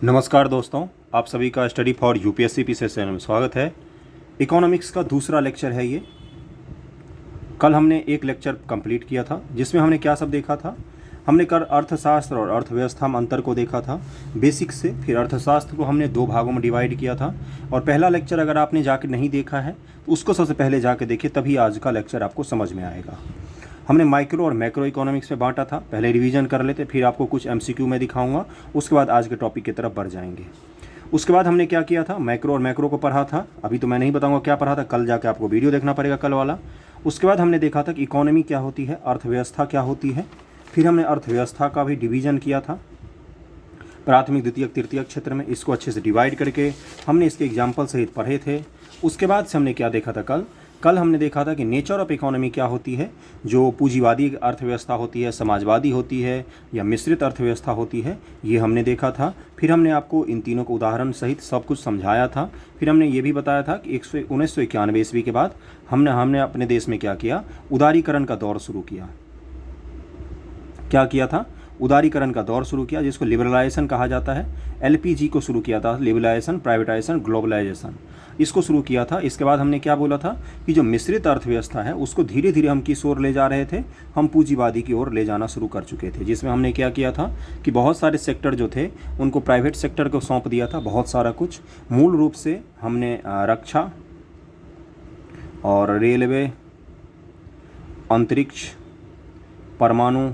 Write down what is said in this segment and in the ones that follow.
नमस्कार दोस्तों, आप सभी का study for UPSC PCS channel में स्वागत है। इकोनॉमिक्स का दूसरा लेक्चर है ये। कल हमने एक लेक्चर कंप्लीट किया था जिसमें हमने क्या सब देखा था। हमने कल अर्थशास्त्र और अर्थव्यवस्था में अंतर को देखा था बेसिक से। फिर अर्थशास्त्र को हमने दो भागों में डिवाइड किया था और पहला लेक्चर अगर आपने जाके नहीं देखा है तो उसको सबसे पहले जाके देखिए, तभी आज का लेक्चर आपको समझ में आएगा। हमने माइक्रो और मैक्रो इकोनॉमिक्स में बांटा था। पहले रिवीजन कर लेते, फिर आपको कुछ एमसीक्यू में दिखाऊंगा, उसके बाद आज के टॉपिक की तरफ बढ़ जाएंगे। उसके बाद हमने क्या किया था, मैक्रो और मैक्रो को पढ़ा था। अभी तो मैं नहीं बताऊंगा क्या पढ़ा था, कल जाके आपको वीडियो देखना पड़ेगा कल वाला। उसके बाद हमने देखा था कि इकोनॉमी क्या होती है, अर्थव्यवस्था क्या होती है। फिर हमने अर्थव्यवस्था का भी डिवीजन किया था प्राथमिक, द्वितीयक, तृतीयक क्षेत्र में। इसको अच्छे से डिवाइड करके हमने इसके एग्जाम्पल सहित पढ़े थे। उसके बाद से हमने क्या देखा था, कल हमने देखा था कि नेचर ऑफ इकोनॉमी क्या होती है, जो पूंजीवादी अर्थव्यवस्था होती है, समाजवादी होती है या मिश्रित अर्थव्यवस्था होती है, ये हमने देखा था। फिर हमने आपको इन तीनों को उदाहरण सहित सब कुछ समझाया था। फिर हमने ये भी बताया था कि 1991 ईस्वी के बाद हमने अपने देश में क्या किया, उदारीकरण का दौर शुरू किया। क्या किया था, उदारीकरण का दौर शुरू किया, जिसको लिबरलाइजेशन कहा जाता है। एलपीजी को शुरू किया था, लिबरलाइजेशन, प्राइवेटाइजेशन, ग्लोबलाइजेशन, इसको शुरू किया था। इसके बाद हमने क्या बोला था कि जो मिश्रित अर्थव्यवस्था है उसको धीरे धीरे हम किस ओर ले जा रहे थे, हम पूंजीवादी की ओर ले जाना शुरू कर चुके थे। जिसमें हमने क्या किया था कि बहुत सारे सेक्टर जो थे उनको प्राइवेट सेक्टर को सौंप दिया था, बहुत सारा कुछ। मूल रूप से हमने रक्षा और रेलवे, अंतरिक्ष, परमाणु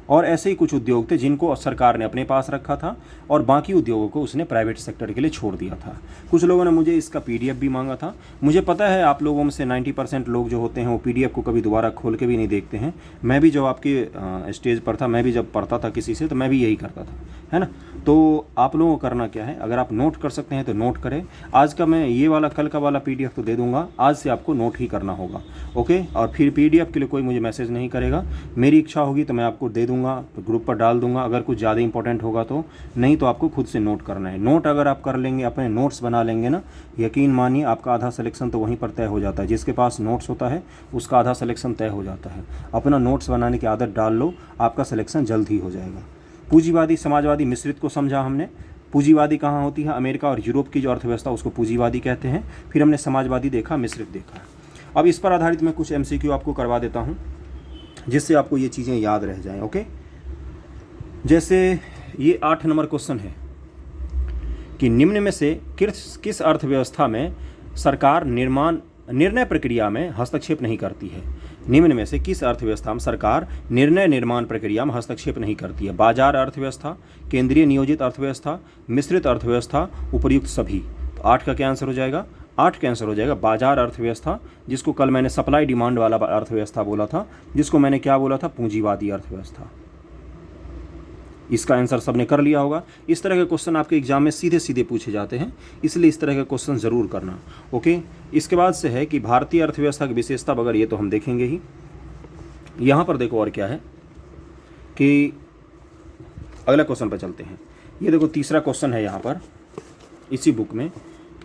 और ऐसे ही कुछ उद्योग थे जिनको सरकार ने अपने पास रखा था और बाकी उद्योगों को उसने प्राइवेट सेक्टर के लिए छोड़ दिया था। कुछ लोगों ने मुझे इसका पीडीएफ भी मांगा था। मुझे पता है आप लोगों में से 90% लोग जो होते हैं वो पीडीएफ को कभी दोबारा खोल के भी नहीं देखते हैं। मैं भी जब आपके स्टेज पर था, मैं भी जब पढ़ता था किसी से, तो मैं भी यही करता था, है ना। तो आप लोगों को करना क्या है, अगर आप नोट कर सकते हैं तो नोट करें। आज का मैं ये वाला, कल का वाला पीडीएफ तो दे दूंगा, आज से आपको नोट ही करना होगा, ओके। और फिर पीडीएफ के लिए कोई मुझे मैसेज नहीं करेगा, मेरी इच्छा होगी तो मैं आपको दे दूंगा, तो ग्रुप पर डाल दूंगा अगर कुछ ज़्यादा इंपॉर्टेंट होगा तो। नहीं तो आपको खुद से नोट करना है। नोट अगर आप कर लेंगे, अपने नोट्स बना लेंगे ना, यकीन मानिए आपका आधा सिलेक्शन तो वहीं पर तय हो जाता है। जिसके पास नोट्स होता है उसका आधा सिलेक्शन तय हो जाता है। अपना नोट्स बनाने की आदत डाल लो, आपका सिलेक्शन जल्द ही हो जाएगा। पूंजीवादी, समाजवादी, मिश्रित को समझा हमने। पूंजीवादी कहाँ होती है, अमेरिका और यूरोप की जो अर्थव्यवस्था उसको पूंजीवादी कहते हैं। फिर हमने समाजवादी देखा, मिश्रित देखा। अब इस पर आधारित मैं कुछ एमसीक्यू आपको करवा देता हूँ जिससे आपको ये चीज़ें याद रह जाएं, ओके। जैसे ये 8 नंबर क्वेश्चन है कि निम्न में से किस अर्थव्यवस्था में सरकार निर्णय प्रक्रिया में हस्तक्षेप नहीं करती है। निम्न में से किस अर्थव्यवस्था में सरकार निर्माण प्रक्रिया में हस्तक्षेप नहीं करती है। बाजार अर्थव्यवस्था, केंद्रीय नियोजित अर्थव्यवस्था, मिश्रित अर्थव्यवस्था, उपर्युक्त सभी। तो 8 का क्या आंसर हो जाएगा, 8 का आंसर हो जाएगा बाजार अर्थव्यवस्था, जिसको कल मैंने सप्लाई डिमांड वाला अर्थव्यवस्था बोला था, जिसको मैंने क्या बोला था, पूंजीवादी अर्थव्यवस्था। इसका आंसर सबने कर लिया होगा। इस तरह के क्वेश्चन आपके एग्जाम में सीधे सीधे पूछे जाते हैं, इसलिए इस तरह के क्वेश्चन ज़रूर करना, ओके। इसके बाद से है कि भारतीय अर्थव्यवस्था की विशेषता वगैरह, ये तो हम देखेंगे ही। यहाँ पर देखो और क्या है कि अगला क्वेश्चन पर चलते हैं। ये देखो तीसरा क्वेश्चन है यहाँ पर, इसी बुक में।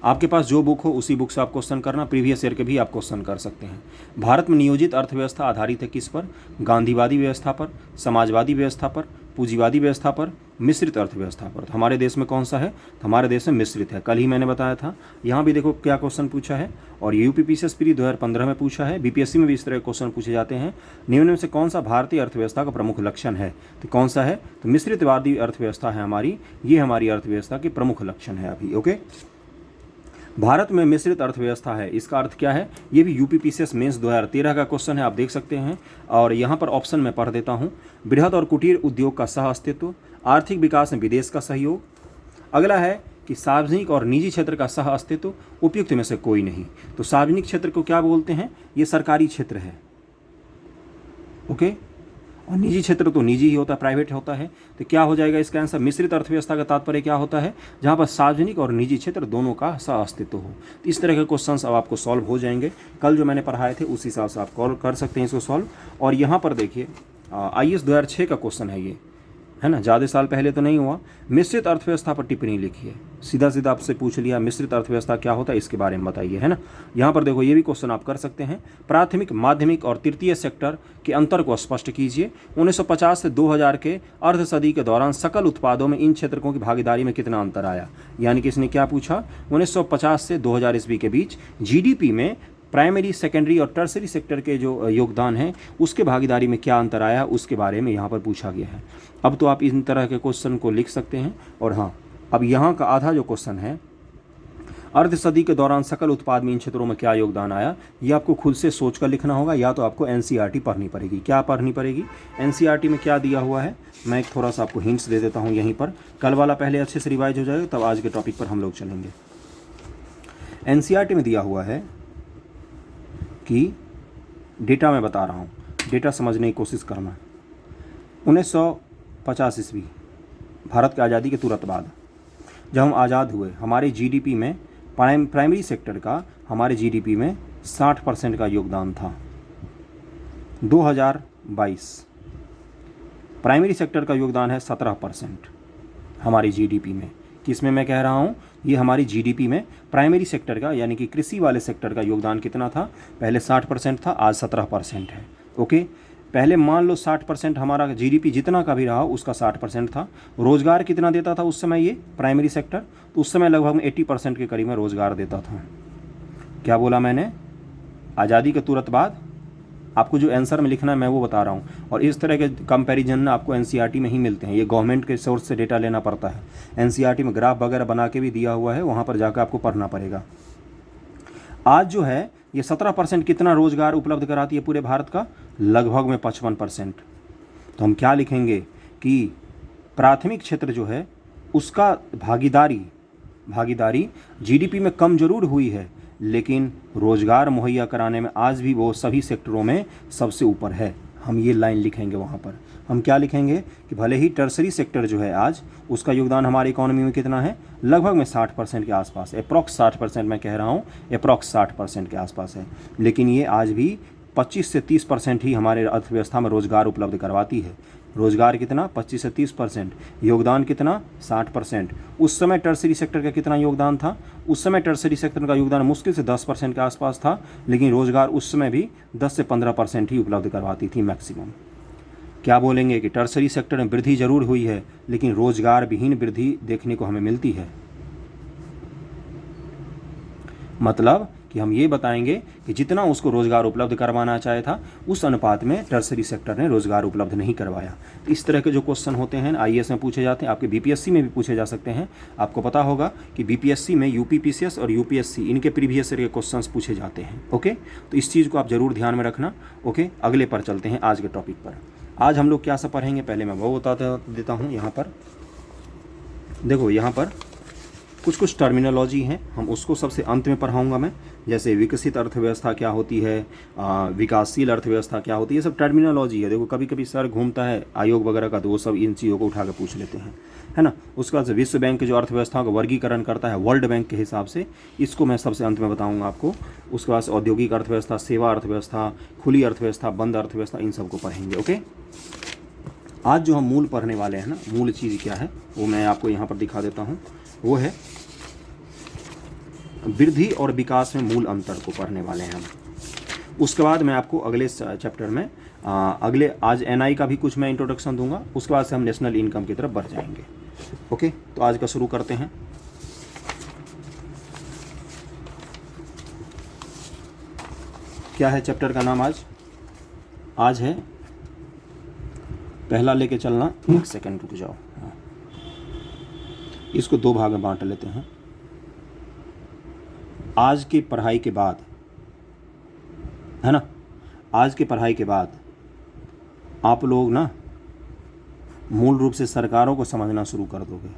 आपके पास जो बुक हो उसी बुक से आप क्वेश्चन करना, प्रीवियस ईयर के भी आप क्वेश्चन कर सकते हैं। भारत में नियोजित अर्थव्यवस्था आधारित है किस पर, गांधीवादी व्यवस्था पर, समाजवादी व्यवस्था पर, पूंजीवादी व्यवस्था पर, मिश्रित अर्थव्यवस्था पर। तो हमारे देश में कौन सा है, तो हमारे देश में मिश्रित है। कल ही मैंने बताया था। यहाँ भी देखो क्या क्वेश्चन पूछा है, और यूपीपीसीएस प्री 2015 में पूछा है। बीपीएससी में भी इस तरह के क्वेश्चन पूछे जाते हैं। निम्न में से कौन सा भारतीय अर्थव्यवस्था का प्रमुख लक्षण है, तो कौन सा है, तो मिश्रितवादी अर्थव्यवस्था है हमारी, ये हमारी अर्थव्यवस्था के प्रमुख लक्षण है अभी, ओके। भारत में मिश्रित अर्थव्यवस्था है, इसका अर्थ क्या है, ये भी यूपीपीसीएस मेंस 2013 का क्वेश्चन है, आप देख सकते हैं। और यहाँ पर ऑप्शन में पढ़ देता हूँ। बृहद और कुटीर उद्योग का सह अस्तित्व, आर्थिक विकास में विदेश का सहयोग। अगला है कि सार्वजनिक और निजी क्षेत्र का सह अस्तित्व, उपयुक्त में से कोई नहीं। तो सार्वजनिक क्षेत्र को क्या बोलते हैं, ये सरकारी क्षेत्र है, ओके। और निजी क्षेत्र तो निजी ही होता है, प्राइवेट होता है। तो क्या हो जाएगा इसका आंसर, मिश्रित अर्थव्यवस्था का तात्पर्य क्या होता है, जहाँ पर सार्वजनिक और निजी क्षेत्र दोनों का सह अस्तित्व हो। तो इस तरह के क्वेश्चंस अब आपको सॉल्व हो जाएंगे। कल जो मैंने पढ़ाए थे उस हिसाब से आप कॉल कर सकते हैं इसको सॉल्व। और यहाँ पर देखिए IAS 2006 का क्वेश्चन है ये, है ना, ज़्यादा साल पहले तो नहीं हुआ। मिश्रित अर्थव्यवस्था पर टिप्पणी लिखिए। सीधा सीधा आपसे पूछ लिया मिश्रित अर्थव्यवस्था क्या होता है, इसके बारे में बताइए, है ना। यहाँ पर देखो ये भी क्वेश्चन आप कर सकते हैं। प्राथमिक, माध्यमिक और तृतीय सेक्टर के अंतर को स्पष्ट कीजिए। 1950 से 2000 के अर्ध सदी के दौरान सकल उत्पादों में इन क्षेत्रों की भागीदारी में कितना अंतर आया। यानी कि इसने क्या पूछा, 1950 से 2000 ईस्वी के बीच जीडीपी में प्राइमरी, सेकेंडरी और टर्सरी सेक्टर के जो योगदान है उसके भागीदारी में क्या अंतर आया, उसके बारे में यहाँ पर पूछा गया है। अब तो आप इन तरह के क्वेश्चन को लिख सकते हैं। और हाँ, अब यहाँ का आधा जो क्वेश्चन है, अर्ध सदी के दौरान सकल उत्पाद में इन क्षेत्रों में क्या योगदान आया, ये आपको खुद से सोच कर लिखना होगा, या तो आपको एनसीईआरटी पढ़नी पड़ेगी। क्या पढ़नी पड़ेगी, एनसीईआरटी में क्या दिया हुआ है, मैं एक थोड़ा सा आपको हिंट्स दे देता हूँ यहीं पर। कल वाला पहले अच्छे से रिवाइज हो जाएगा, तब आज के टॉपिक पर हम लोग चलेंगे। एनसीईआरटी में दिया हुआ है कि डेटा मैं बता रहा हूँ, डेटा समझने की कोशिश करना। 1950 ईस्वी, भारत की आज़ादी के तुरंत बाद जब हम आज़ाद हुए, हमारे जीडीपी में प्राइमरी सेक्टर का हमारे जीडीपी में 60% का योगदान था। 2022 प्राइमरी सेक्टर का योगदान है 17% हमारी जीडीपी में। किस में मैं कह रहा हूँ, ये हमारी जीडीपी में प्राइमरी सेक्टर का यानी कि कृषि वाले सेक्टर का योगदान कितना था, पहले 60% था, आज 17% है। ओके, पहले मान लो 60% हमारा जीडीपी जितना का भी रहा उसका 60% था। रोज़गार कितना देता था उस समय ये प्राइमरी सेक्टर, तो उस समय लगभग 80% के करीब में रोज़गार देता था। क्या बोला मैंने, आज़ादी के तुरंत बाद। आपको जो आंसर में लिखना है मैं वो बता रहा हूँ, और इस तरह के कंपैरिजन आपको एनसीईआरटी में ही मिलते हैं। ये गवर्नमेंट के सोर्स से डेटा लेना पड़ता है। एनसीईआरटी में ग्राफ वगैरह बना के भी दिया हुआ है, वहाँ पर जाकर आपको पढ़ना पड़ेगा। आज जो है ये 17% कितना रोजगार उपलब्ध कराती है पूरे भारत का, लगभग में 55%। तो हम क्या लिखेंगे कि प्राथमिक क्षेत्र जो है उसका भागीदारी जीडीपी में कम जरूर हुई है, लेकिन रोजगार मुहैया कराने में आज भी वो सभी सेक्टरों में सबसे ऊपर है। हम ये लाइन लिखेंगे वहाँ पर। हम क्या लिखेंगे कि भले ही टर्सरी सेक्टर जो है आज उसका योगदान हमारी इकोनॉमी में कितना है, लगभग में 60% के आसपास, अप्रॉक्स 60% मैं कह रहा हूँ, अप्रॉक्स 60% के आसपास है, लेकिन ये आज भी 25 से 30% ही हमारे अर्थव्यवस्था में रोजगार उपलब्ध करवाती है। रोजगार कितना, 25 से 30%, योगदान कितना, 60%। उस समय टर्सरी सेक्टर का कितना योगदान था, उस समय टर्सरी सेक्टर का योगदान मुश्किल से 10% के आसपास था, लेकिन रोजगार उस समय भी 10 से 15% ही उपलब्ध करवाती थी मैक्सिमम। क्या बोलेंगे कि टर्सरी सेक्टर में वृद्धि जरूर हुई है, लेकिन रोजगार विहीन वृद्धि देखने को हमें मिलती है। मतलब कि हम ये बताएंगे कि जितना उसको रोजगार उपलब्ध करवाना चाहे था उस अनुपात में टर्सरी सेक्टर ने रोजगार उपलब्ध नहीं करवाया। तो इस तरह के जो क्वेश्चन होते हैं आईएएस में पूछे जाते हैं, आपके बीपीएससी में भी पूछे जा सकते हैं। आपको पता होगा कि बीपीएससी में यूपीपीसीएस और यूपीएससी इनके प्रीवियस ईयर के क्वेश्चंस पूछे जाते हैं। ओके, तो इस चीज़ को आप जरूर ध्यान में रखना। ओके, अगले पर चलते हैं आज के टॉपिक पर। आज हम लोग क्या सब पढ़ेंगे, पहले मैं वो बता देता हूँ। यहाँ पर देखो, यहाँ पर कुछ टर्मिनोलॉजी हैं, हम उसको सबसे अंत में पढ़ाऊंगा मैं। जैसे विकसित अर्थव्यवस्था क्या होती है, विकासशील अर्थव्यवस्था क्या होती है, ये सब टर्मिनोलॉजी है। देखो कभी कभी सर घूमता है आयोग वगैरह का, तो वो सब इन चीज़ों को उठा कर पूछ लेते हैं, है ना। उसके बाद विश्व बैंक के जो अर्थव्यवस्थाओं का वर्गीकरण करता है वर्ल्ड बैंक के हिसाब से, इसको मैं सबसे अंत में बताऊँगा आपको। उसके बाद औद्योगिक अर्थव्यवस्था, सेवा अर्थव्यवस्था, खुली अर्थव्यवस्था, बंद अर्थव्यवस्था, इन सबको पढ़ेंगे। ओके, आज जो हम मूल पढ़ने वाले हैं ना, मूल चीज़ क्या है वो मैं आपको यहाँ पर दिखा देता हूँ। वो है वृद्धि और विकास में मूल अंतर को पढ़ने वाले हैं हम। उसके बाद मैं आपको अगले चैप्टर में आज एनआई का भी कुछ मैं इंट्रोडक्शन दूंगा। उसके बाद से हम नेशनल इनकम की तरफ बढ़ जाएंगे। ओके, तो आज का शुरू करते हैं। क्या है चैप्टर का नाम आज है, पहला लेके चलना, एक सेकंड रुक जाओ, इसको दो भाग में बांट लेते हैं। आज की पढ़ाई के बाद, है ना, आज की पढ़ाई के बाद आप लोग ना मूल रूप से सरकारों को समझना शुरू कर दोगे।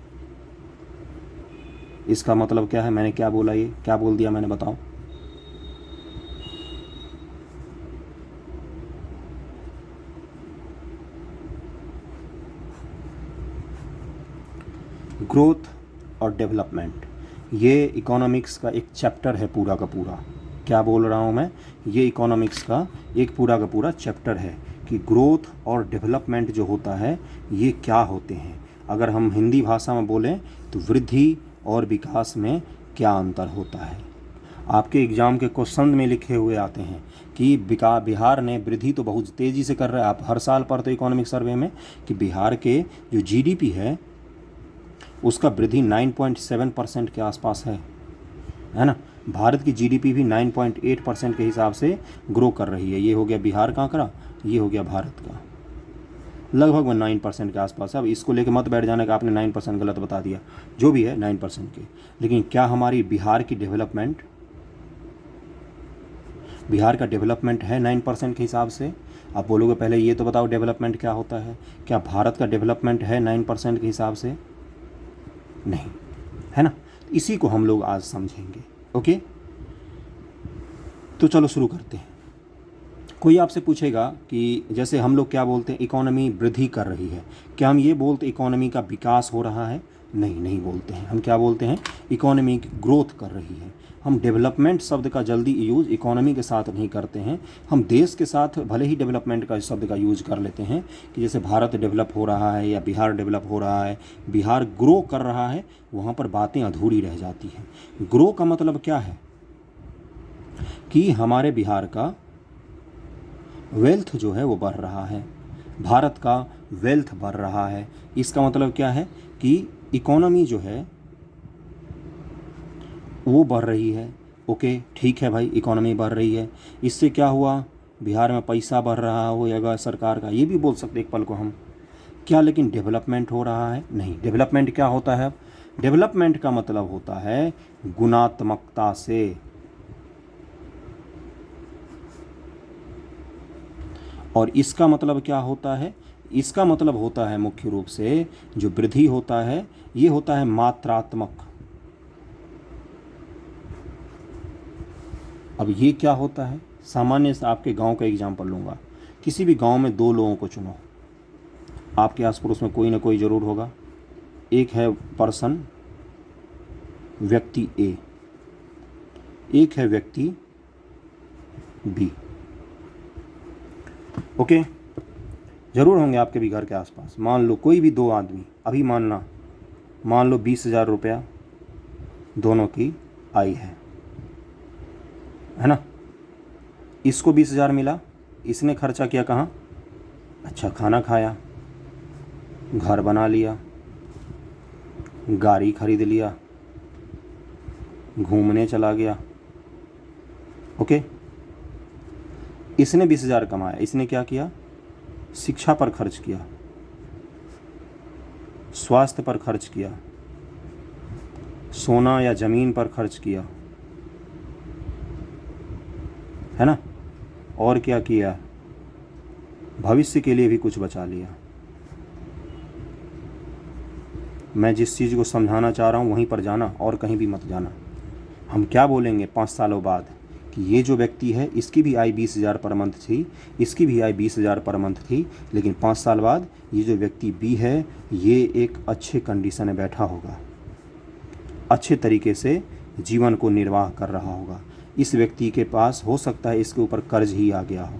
इसका मतलब क्या है, मैंने क्या बोला, ये क्या बोल दिया मैंने, बताओ। ग्रोथ और डेवलपमेंट, ये इकोनॉमिक्स का एक चैप्टर है पूरा का पूरा। क्या बोल रहा हूँ मैं, ये इकोनॉमिक्स का एक पूरा का पूरा चैप्टर है कि ग्रोथ और डेवलपमेंट जो होता है ये क्या होते हैं। अगर हम हिंदी भाषा में बोलें तो वृद्धि और विकास में क्या अंतर होता है। आपके एग्जाम के क्वेश्चन में लिखे हुए आते हैं कि बिहार ने वृद्धि तो बहुत तेज़ी से कर रहा है। आप हर साल पढ़ते इकोनॉमिक सर्वे में कि बिहार के जो जीडीपी है उसका वृद्धि 9.7% के आसपास है ना। भारत की जीडीपी भी 9.8% के हिसाब से ग्रो कर रही है। ये हो गया बिहार का आंकड़ा, ये हो गया भारत का, लगभग 9% के आसपास है। अब इसको लेके मत बैठ जाने का आपने 9% गलत बता दिया, जो भी है 9% के। लेकिन क्या हमारी बिहार का डेवलपमेंट है 9% के हिसाब से? आप बोलोगे पहले ये तो बताओ डेवलपमेंट क्या होता है। क्या भारत का डेवलपमेंट है 9% के हिसाब से? नहीं, है ना। इसी को हम लोग आज समझेंगे। ओके, तो चलो शुरू करते हैं। कोई आपसे पूछेगा कि जैसे हम लोग क्या बोलते हैं, इकोनॉमी वृद्धि कर रही है, क्या हम ये बोलते इकोनॉमी का विकास हो रहा है? नहीं बोलते हैं। हम क्या बोलते हैं, इकोनॉमी की ग्रोथ कर रही है। हम डेवलपमेंट शब्द का जल्दी यूज़ इकोनॉमी के साथ नहीं करते हैं। हम देश के साथ भले ही डेवलपमेंट का शब्द का यूज़ कर लेते हैं कि जैसे भारत डेवलप हो रहा है या बिहार डेवलप हो रहा है, बिहार ग्रो कर रहा है, वहाँ पर बातें अधूरी रह जाती हैं। ग्रो का मतलब क्या है कि हमारे बिहार का वेल्थ जो है वो बढ़ रहा है, भारत का वेल्थ बढ़ रहा है। इसका मतलब क्या है कि इकोनॉमी जो है वो बढ़ रही है। ओके, ठीक है भाई, इकोनॉमी बढ़ रही है, इससे क्या हुआ, बिहार में पैसा बढ़ रहा होगा सरकार का, ये भी बोल सकते एक पल को हम। क्या लेकिन डेवलपमेंट हो रहा है? नहीं। डेवलपमेंट क्या होता है? डेवलपमेंट का मतलब होता है गुणात्मकता से, और इसका मतलब क्या होता है? इसका मतलब होता है मुख्य रूप से जो वृद्धि होता है ये होता है मात्रात्मक। अब ये क्या होता है? सामान्य से आपके गांव का एग्जाम्पल लूँगा। किसी भी गांव में दो लोगों को चुनो, आपके आस पड़ोस में कोई ना कोई ज़रूर होगा। एक है पर्सन, व्यक्ति ए, एक है व्यक्ति बी। ओके, ज़रूर होंगे आपके भी घर के आसपास। मान लो कोई भी दो आदमी, अभी मान लो 20,000 रुपया दोनों की आई है ना। इसको 20,000 मिला, इसने खर्चा किया कहाँ? अच्छा खाना खाया, घर बना लिया, गाड़ी खरीद लिया, घूमने चला गया। ओके, इसने 20,000 कमाया, इसने क्या किया? शिक्षा पर खर्च किया, स्वास्थ्य पर खर्च किया, सोना या ज़मीन पर खर्च किया, है ना। और क्या किया? भविष्य के लिए भी कुछ बचा लिया। मैं जिस चीज़ को समझाना चाह रहा हूँ वहीं पर जाना और कहीं भी मत जाना। हम क्या बोलेंगे 5 सालों बाद कि ये जो व्यक्ति है इसकी भी आय 20,000 पर मंथ थी, इसकी भी आय 20,000 पर मंथ थी, लेकिन 5 साल बाद ये जो व्यक्ति बी है ये एक अच्छे कंडीशन में बैठा होगा, अच्छे तरीके से जीवन को निर्वाह कर रहा होगा। इस व्यक्ति के पास हो सकता है इसके ऊपर कर्ज ही आ गया हो।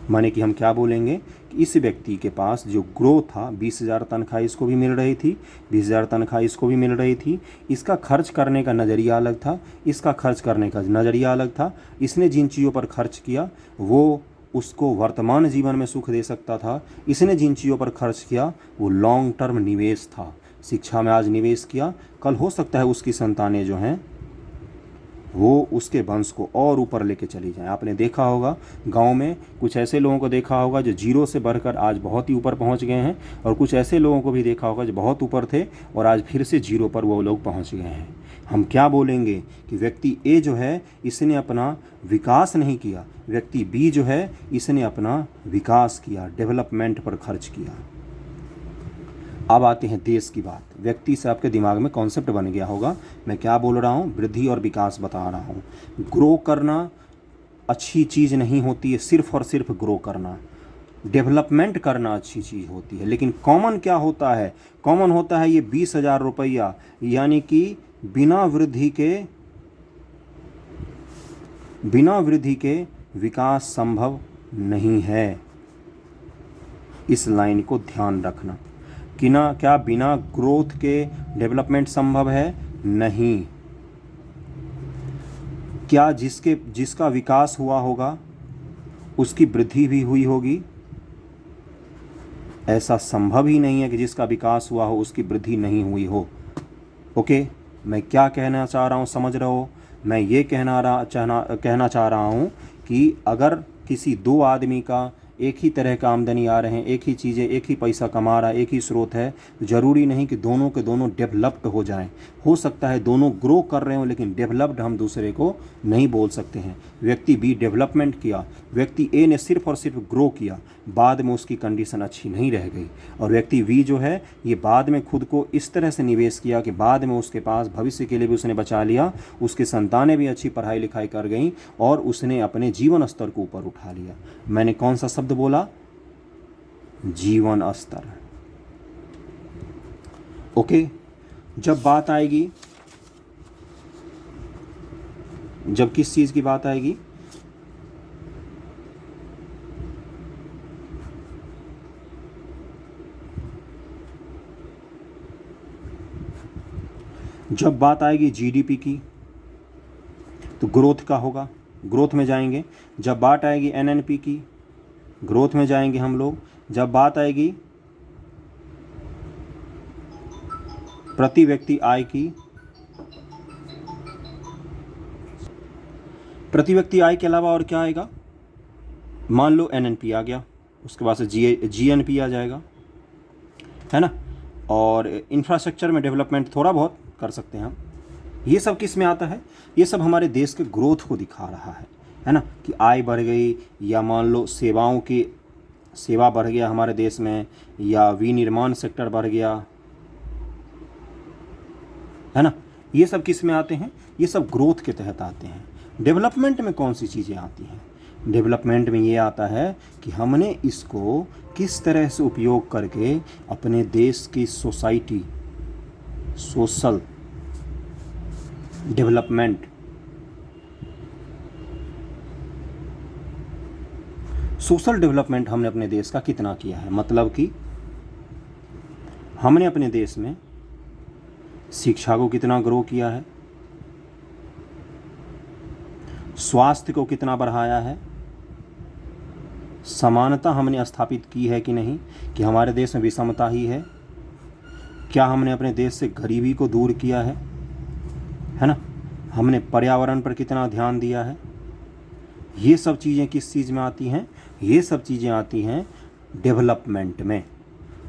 माने कि हम क्या बोलेंगे कि इस व्यक्ति के पास जो ग्रो था, 20,000 तनख्वाह इसको भी मिल रही थी, 20,000 तनख्वाह इसको भी मिल रही थी। इसका खर्च करने का नज़रिया अलग था, इसका खर्च करने का नज़रिया अलग था। इसने जिन चीज़ों पर खर्च किया वो उसको वर्तमान जीवन में सुख दे सकता था, इसने जिन चीज़ों पर खर्च किया वो लॉन्ग टर्म निवेश था। शिक्षा में आज निवेश किया, कल हो सकता है उसकी संतानें जो हैं वो उसके वंश को और ऊपर लेके चली जाएं। आपने देखा होगा गांव में कुछ ऐसे लोगों को देखा होगा जो जीरो से बढ़कर आज बहुत ही ऊपर पहुंच गए हैं, और कुछ ऐसे लोगों को भी देखा होगा जो बहुत ऊपर थे और आज फिर से जीरो पर वो लोग पहुंच गए हैं। हम क्या बोलेंगे कि व्यक्ति ए जो है इसने अपना विकास नहीं किया, व्यक्ति बी जो है इसने अपना विकास किया, डेवलपमेंट पर खर्च किया। अब आते हैं देश की बात। व्यक्ति से आपके दिमाग में कॉन्सेप्ट बन गया होगा मैं क्या बोल रहा हूँ, वृद्धि और विकास बता रहा हूँ। ग्रो करना अच्छी चीज़ नहीं होती है, सिर्फ और सिर्फ ग्रो करना। डेवलपमेंट करना अच्छी चीज़ होती है, लेकिन कॉमन क्या होता है? कॉमन होता है ये 20,000 रुपया, यानी कि बिना वृद्धि के विकास संभव नहीं है। इस लाइन को ध्यान रखना कि ना क्या बिना ग्रोथ के डेवलपमेंट संभव है? नहीं। क्या जिसका विकास हुआ होगा उसकी वृद्धि भी हुई होगी? ऐसा संभव ही नहीं है कि जिसका विकास हुआ हो उसकी वृद्धि नहीं हुई हो। ओके, मैं क्या कहना चाह रहा हूँ समझ रहे हो? मैं ये कहना चाह रहा हूँ कि अगर किसी दो आदमी का एक ही तरह का आमदनी आ रहे हैं, एक ही चीज़ें, एक ही पैसा कमा रहा है, एक ही स्रोत है, तो ज़रूरी नहीं कि दोनों के दोनों डेवलप्ड हो जाएं। हो सकता है दोनों ग्रो कर रहे हो, लेकिन डेवलप्ड हम दूसरे को नहीं बोल सकते हैं। व्यक्ति बी डेवलपमेंट किया, व्यक्ति ए ने सिर्फ और सिर्फ ग्रो किया, बाद में उसकी कंडीशन अच्छी नहीं रह गई। और व्यक्ति वी जो है ये बाद में खुद को इस तरह से निवेश किया कि बाद में उसके पास भविष्य के लिए भी उसने बचा लिया, उसकी संतानें भी अच्छी पढ़ाई लिखाई कर गईं और उसने अपने जीवन स्तर को ऊपर उठा लिया। मैंने कौन सा शब्द बोला? जीवन स्तर। ओके, जब बात आएगी, जब किस चीज की बात आएगी? जब बात आएगी जीडीपी की तो ग्रोथ का होगा, ग्रोथ में जाएंगे। जब बात आएगी एनएनपी की, ग्रोथ में जाएंगे हम लोग। जब बात आएगी प्रति व्यक्ति आय की, प्रति व्यक्ति आय के अलावा और क्या आएगा? मान लो एनएनपी आ गया, उसके बाद से जीएनपी आ जाएगा, है ना। और इंफ्रास्ट्रक्चर में डेवलपमेंट थोड़ा बहुत कर सकते हैं हम। ये सब किस में आता है? ये सब हमारे देश के ग्रोथ को दिखा रहा है ना, कि आय बढ़ गई, या मान लो सेवाओं की सेवा बढ़ गया हमारे देश में, या विनिर्माण सेक्टर बढ़ गया, है ना। ये सब किस में आते हैं? ये सब ग्रोथ के तहत आते हैं। डेवलपमेंट में कौन सी चीज़ें आती हैं? डेवलपमेंट में ये आता है कि हमने इसको किस तरह से उपयोग करके अपने देश की society, social development, social development हमने अपने देश का कितना किया है। मतलब कि हमने अपने देश में शिक्षा को कितना ग्रो किया है, स्वास्थ्य को कितना बढ़ाया है, समानता हमने स्थापित की है कि नहीं, कि हमारे देश में विषमता ही है, क्या हमने अपने देश से गरीबी को दूर किया है ना, हमने पर्यावरण पर कितना ध्यान दिया है। ये सब चीज़ें किस चीज़ में आती हैं? ये सब चीज़ें आती हैं डेवलपमेंट में।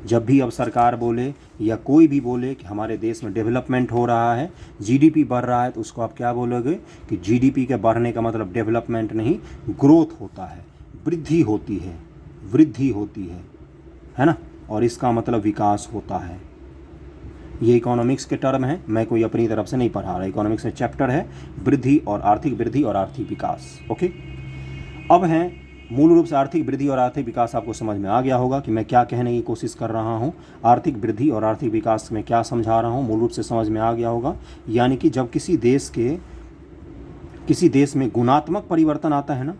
जब भी अब सरकार बोले या कोई भी बोले कि हमारे देश में डेवलपमेंट हो रहा है, जीडीपी बढ़ रहा है, तो उसको आप क्या बोलोगे? कि जीडीपी के बढ़ने का मतलब डेवलपमेंट नहीं, ग्रोथ होता है, वृद्धि होती है, वृद्धि होती है ना। और इसका मतलब विकास होता है। ये इकोनॉमिक्स के टर्म है, मैं कोई अपनी तरफ से नहीं पढ़ा रहा। इकोनॉमिक्स में चैप्टर है वृद्धि और आर्थिक विकास। ओके, अब हैं मूल रूप से आर्थिक वृद्धि और आर्थिक विकास। आपको समझ में आ गया होगा कि मैं क्या कहने की कोशिश कर रहा हूँ। आर्थिक वृद्धि और आर्थिक विकास में क्या समझा रहा हूँ, मूल रूप से समझ में आ गया होगा। यानी कि जब किसी देश में गुणात्मक परिवर्तन आता है ना,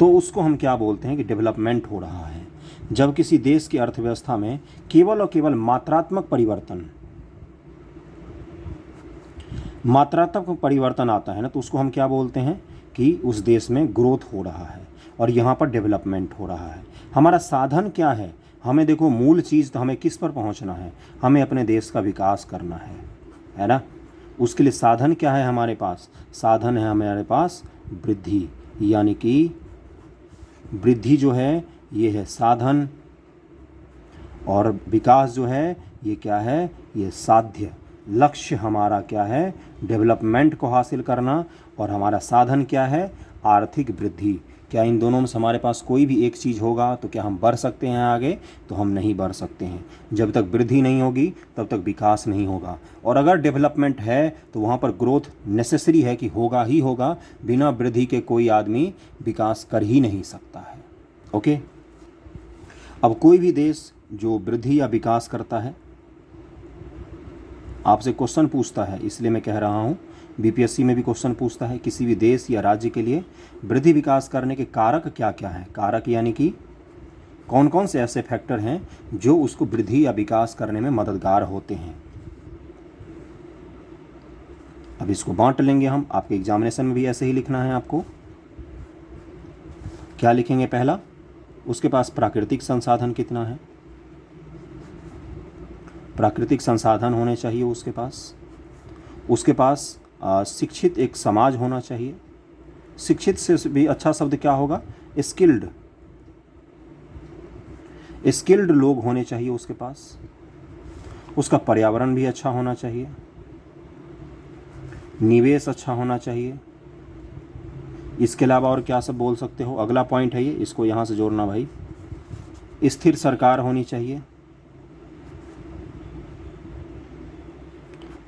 तो उसको हम क्या बोलते हैं? कि डेवलपमेंट हो रहा है। जब किसी देश की अर्थव्यवस्था में केवल और केवल मात्रात्मक परिवर्तन आता है ना, तो उसको हम क्या बोलते हैं? कि उस देश में ग्रोथ हो रहा है और यहाँ पर डेवलपमेंट हो रहा है। हमारा साधन क्या है? हमें देखो, मूल चीज़ तो हमें किस पर पहुँचना है? हमें अपने देश का विकास करना है ना। उसके लिए साधन क्या है हमारे पास? साधन है हमारे पास वृद्धि, यानी कि वृद्धि जो है ये है साधन, और विकास जो है ये क्या है? ये साध्य। लक्ष्य हमारा क्या है? डेवलपमेंट को हासिल करना। और हमारा साधन क्या है? आर्थिक वृद्धि। क्या इन दोनों में से हमारे पास कोई भी एक चीज़ होगा तो क्या हम बढ़ सकते हैं आगे? तो हम नहीं बढ़ सकते हैं। जब तक वृद्धि नहीं होगी तब तक विकास नहीं होगा। और अगर डेवलपमेंट है तो वहाँ पर ग्रोथ नेसेसरी है, कि होगा ही होगा। बिना वृद्धि के कोई आदमी विकास कर ही नहीं सकता है। ओके, अब कोई भी देश जो वृद्धि या विकास करता है, आपसे क्वेश्चन पूछता है, इसलिए मैं कह रहा हूँ, बीपीएससी में भी क्वेश्चन पूछता है, किसी भी देश या राज्य के लिए वृद्धि विकास करने के कारक क्या क्या हैं? कारक यानी कि कौन कौन से ऐसे फैक्टर हैं जो उसको वृद्धि या विकास करने में मददगार होते हैं। अब इसको बांट लेंगे हम, आपके एग्जामिनेशन में भी ऐसे ही लिखना है आपको। क्या लिखेंगे? पहला, उसके पास प्राकृतिक संसाधन कितना है, प्राकृतिक संसाधन होने चाहिए उसके पास। उसके पास शिक्षित एक समाज होना चाहिए। शिक्षित से भी अच्छा शब्द क्या होगा? स्किल्ड, स्किल्ड लोग होने चाहिए उसके पास। उसका पर्यावरण भी अच्छा होना चाहिए, निवेश अच्छा होना चाहिए। इसके अलावा और क्या सब बोल सकते हो? अगला पॉइंट है ये, इसको यहाँ से जोड़ना भाई। स्थिर सरकार होनी चाहिए।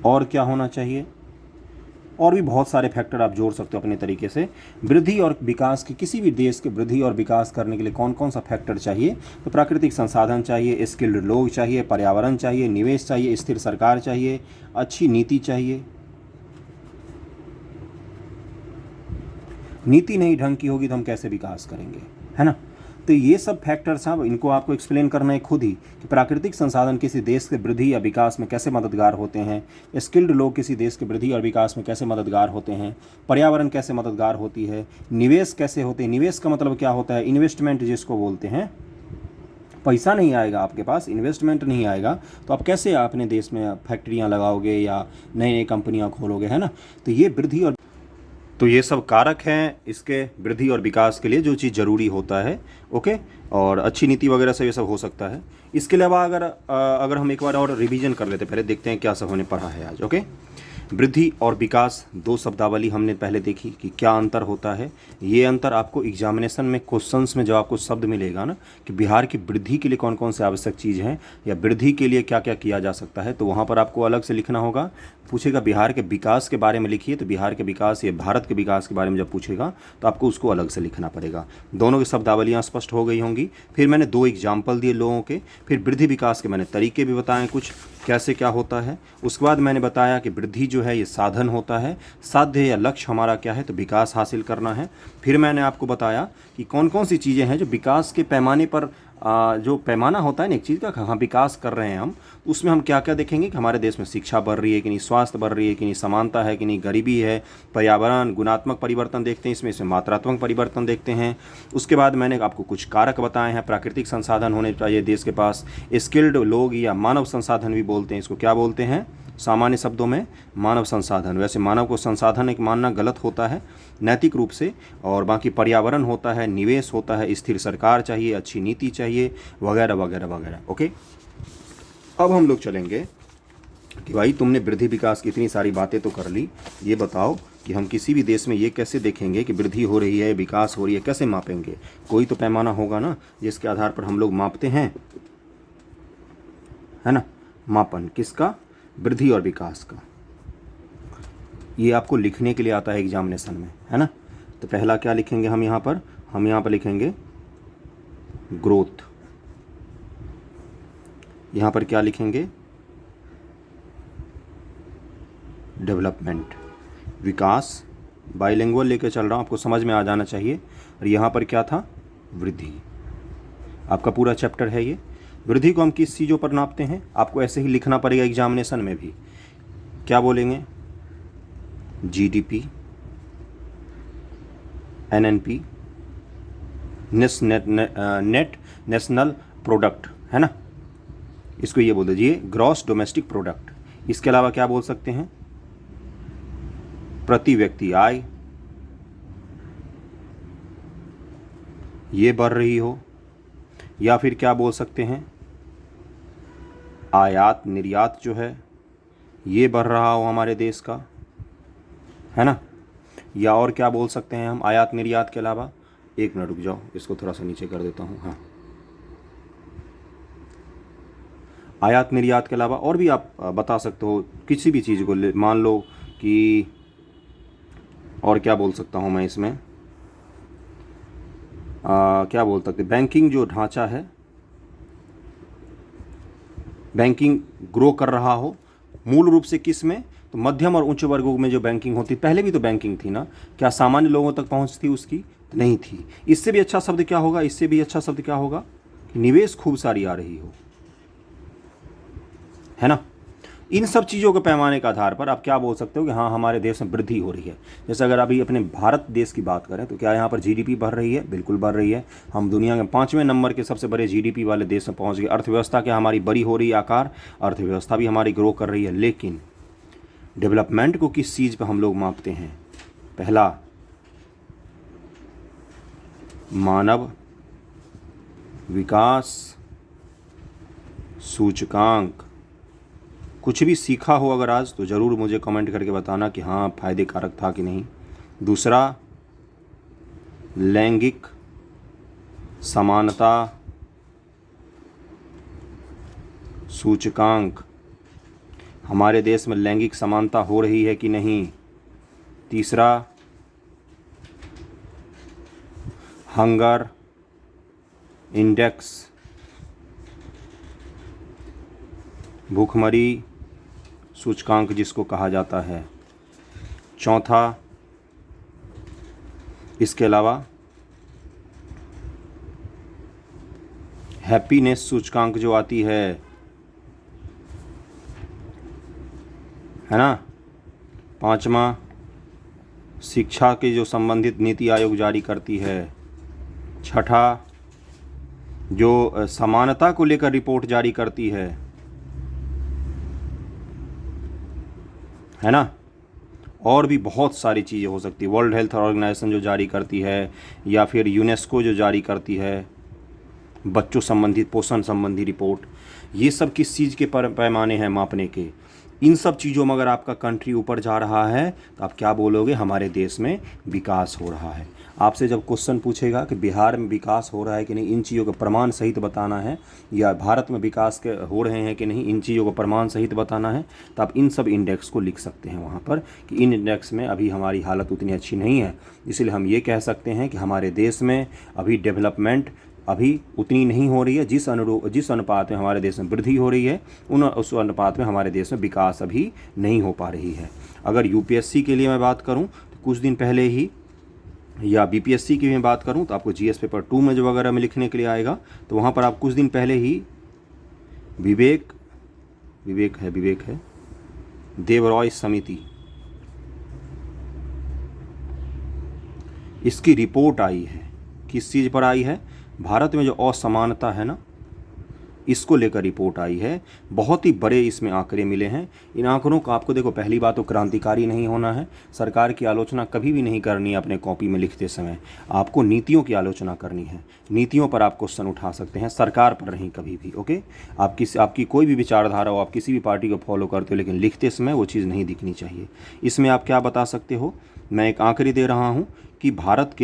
और क्या होना चाहिए? और भी बहुत सारे फैक्टर आप जोड़ सकते हो अपने तरीके से। वृद्धि और विकास की, किसी भी देश के वृद्धि और विकास करने के लिए कौन कौन सा फैक्टर चाहिए? तो प्राकृतिक संसाधन चाहिए, स्किल्ड लोग चाहिए, पर्यावरण चाहिए, निवेश चाहिए, स्थिर सरकार चाहिए, अच्छी नीति चाहिए। नीति नहीं ढंग की होगी तो हम कैसे विकास करेंगे, है ना? तो ये सब फैक्टर्स हैं, इनको आपको एक्सप्लेन करना है खुद ही कि प्राकृतिक संसाधन किसी देश के वृद्धि या विकास में कैसे मददगार होते हैं, स्किल्ड लोग किसी देश के वृद्धि और विकास में कैसे मददगार होते हैं, पर्यावरण कैसे मददगार होती है, निवेश कैसे होते हैं। निवेश का मतलब क्या होता है? इन्वेस्टमेंट जिसको बोलते हैं। पैसा नहीं आएगा आपके पास, इन्वेस्टमेंट नहीं आएगा तो आप कैसे अपने देश में फैक्ट्रियाँ लगाओगे या नई नई कंपनियाँ खोलोगे, है ना? तो ये वृद्धि और तो ये सब कारक हैं इसके वृद्धि और विकास के लिए जो चीज़ ज़रूरी होता है। ओके, और अच्छी नीति वगैरह से ये सब हो सकता है। इसके अलावा अगर हम एक बार और रिवीजन कर लेते, पहले देखते हैं क्या सब हमने पढ़ा है आज। ओके, वृद्धि और विकास, दो शब्दावली हमने पहले देखी कि क्या अंतर होता है। ये अंतर आपको एग्जामिनेशन में क्वेश्चंस में जब आपको शब्द मिलेगा ना कि बिहार की वृद्धि के लिए कौन कौन से आवश्यक चीज़ हैं या वृद्धि के लिए क्या क्या किया जा सकता है, तो वहाँ पर आपको अलग से लिखना होगा। पूछेगा बिहार के विकास के बारे में लिखिए, तो बिहार के विकास या भारत के विकास के बारे में जब पूछेगा तो आपको उसको अलग से लिखना पड़ेगा। दोनों की शब्दावलियाँ स्पष्ट हो गई होंगी। फिर मैंने दो एग्जाम्पल दिए लोगों के, फिर वृद्धि विकास के मैंने तरीके भी बताए कुछ, कैसे क्या होता है। उसके बाद मैंने बताया कि वृद्धि जो है ये साधन होता है, साध्य या लक्ष्य हमारा क्या है, तो विकास हासिल करना है। फिर मैंने आपको बताया कि कौन कौन सी चीज़ें हैं जो विकास के पैमाने पर जो पैमाना होता है ना एक चीज़ का, हाँ विकास कर रहे हैं हम, उसमें हम क्या क्या देखेंगे कि हमारे देश में शिक्षा बढ़ रही है कि नहीं, स्वास्थ्य बढ़ रही है कि नहीं, समानता है कि नहीं, गरीबी है, पर्यावरण, गुणात्मक परिवर्तन देखते हैं इसमें मात्रात्मक परिवर्तन देखते हैं। उसके बाद मैंने आपको कुछ कारक बताए हैं। प्राकृतिक संसाधन होने चाहिए देश के पास, स्किल्ड लोग या मानव संसाधन भी बोलते हैं, इसको क्या बोलते हैं सामान्य शब्दों में? मानव संसाधन। वैसे मानव को संसाधन एक मानना गलत होता है नैतिक रूप से। और बाकी पर्यावरण होता है, निवेश होता है, स्थिर सरकार चाहिए, अच्छी नीति चाहिए, वगैरह वगैरह वगैरह। ओके, अब हम लोग चलेंगे कि भाई तुमने वृद्धि विकास की इतनी सारी बातें तो कर ली, ये बताओ कि हम किसी भी देश में ये कैसे देखेंगे कि वृद्धि हो रही है, विकास हो रही है, कैसे मापेंगे? कोई तो पैमाना होगा ना जिसके आधार पर हम लोग मापते हैं, है ना? मापन किसका? वृद्धि और विकास का। ये आपको लिखने के लिए आता है एग्जामिनेशन में, है ना? तो पहला क्या लिखेंगे हम यहाँ पर? हम यहाँ पर लिखेंगे ग्रोथ। यहाँ पर क्या लिखेंगे? डेवलपमेंट, विकास। बाइलिंगुअल लेकर चल रहा हूँ, आपको समझ में आ जाना चाहिए। और यहाँ पर क्या था? वृद्धि। आपका पूरा चैप्टर है ये। वृद्धि को हम किस चीज़ों पर नापते हैं? आपको ऐसे ही लिखना पड़ेगा एग्जामिनेशन में भी। क्या बोलेंगे? GDP, NNP, net national product, है ना? इसको ये बोल दीजिए ग्रॉस डोमेस्टिक प्रोडक्ट। इसके अलावा क्या बोल सकते हैं? प्रति व्यक्ति आय, ये बढ़ रही हो। या फिर क्या बोल सकते हैं? आयात निर्यात जो है ये बढ़ रहा हो हमारे देश का, है ना? या और क्या बोल सकते हैं हम आयात निर्यात के अलावा? एक मिनट रुक जाओ, इसको थोड़ा सा नीचे कर देता हूँ। हाँ, आयात निर्यात के अलावा और भी आप बता सकते हो किसी भी चीज़ को। मान लो कि और क्या बोल सकता हूँ मैं इसमें? क्या बोल सकते? बैंकिंग जो ढांचा है, बैंकिंग ग्रो कर रहा हो मूल रूप से किस में? तो मध्यम और उच्च वर्गों में जो बैंकिंग होती, पहले भी तो बैंकिंग थी ना, क्या सामान्य लोगों तक पहुंचती उसकी? नहीं थी। इससे भी अच्छा शब्द क्या होगा? इससे भी अच्छा शब्द क्या होगा? कि निवेश खूब सारी आ रही हो, है ना। इन सब चीज़ों के पैमाने के आधार पर आप क्या बोल सकते हो कि हाँ हमारे देश में वृद्धि हो रही है। जैसे अगर अभी अपने भारत देश की बात करें तो क्या यहाँ पर जीडीपी बढ़ रही है? बिल्कुल बढ़ रही है। हम दुनिया के 5वें नंबर के सबसे बड़े जीडीपी वाले देश में पहुँच गए। अर्थव्यवस्था क्या हमारी बड़ी हो रही है आकार, अर्थव्यवस्था भी हमारी ग्रो कर रही है। लेकिन डेवलपमेंट को किस चीज़ पर हम लोग मापते हैं? पहला, मानव विकास सूचकांक। कुछ भी सीखा हो अगर आज तो ज़रूर मुझे कमेंट करके बताना कि हाँ फायदे कारक था कि नहीं। दूसरा, लैंगिक समानता सूचकांक। हमारे देश में लैंगिक समानता हो रही है कि नहीं। तीसरा, हंगर इंडेक्स, भूखमरी सूचकांक जिसको कहा जाता है। चौथा, इसके अलावा हैप्पीनेस सूचकांक जो आती है ना। पांचवा, शिक्षा के जो संबंधित नीति आयोग जारी करती है। छठा, जो समानता को लेकर रिपोर्ट जारी करती है ना। और भी बहुत सारी चीज़ें हो सकती है। वर्ल्ड हेल्थ ऑर्गेनाइजेशन जो जारी करती है, या फिर यूनेस्को जो जारी करती है बच्चों संबंधित पोषण संबंधी रिपोर्ट। ये सब किस चीज़ के पैमाने हैं मापने के? इन सब चीज़ों में अगर आपका कंट्री ऊपर जा रहा है तो आप क्या बोलोगे? हमारे देश में विकास हो रहा है। आपसे जब क्वेश्चन पूछेगा कि बिहार में विकास हो रहा है कि नहीं, इन चीज़ों का प्रमाण सहित बताना है, या भारत में विकास के हो रहे हैं कि नहीं, इन चीज़ों को प्रमाण सहित बताना है, तो आप इन सब इंडेक्स को लिख सकते हैं वहाँ पर कि इन इंडेक्स में अभी हमारी हालत उतनी अच्छी नहीं है। इसलिए हम ये कह सकते हैं कि हमारे देश में अभी डेवलपमेंट अभी उतनी नहीं हो रही है। जिस अनुपात में हमारे देश में वृद्धि हो रही है उस अनुपात में हमारे देश में विकास अभी नहीं हो पा रही है। अगर यूपीएससी के लिए मैं बात करूं तो कुछ दिन पहले ही, या बीपीएससी की मैं बात करूं तो आपको जीएस पेपर 2 में जो वगैरह में लिखने के लिए आएगा, तो वहाँ पर आप कुछ दिन पहले ही विवेक है देवरॉय समिति, इसकी रिपोर्ट आई है। किस चीज़ पर आई है? भारत में जो असमानता है ना, इसको लेकर रिपोर्ट आई है। बहुत ही बड़े इसमें आंकड़े मिले हैं। इन आंकड़ों का आपको देखो, पहली बात तो क्रांतिकारी नहीं होना है। सरकार की आलोचना कभी भी नहीं करनी है अपने कॉपी में लिखते समय। आपको नीतियों की आलोचना करनी है। नीतियों पर आप क्वेश्चन उठा सकते हैं, सरकार पर नहीं कभी भी। ओके, आपकी कोई भी विचारधारा हो, आप किसी भी पार्टी को फॉलो करते हो, लेकिन लिखते समय वो चीज़ नहीं दिखनी चाहिए। इसमें आप क्या बता सकते हो? मैं एक आंकड़े दे रहा हूँ कि भारत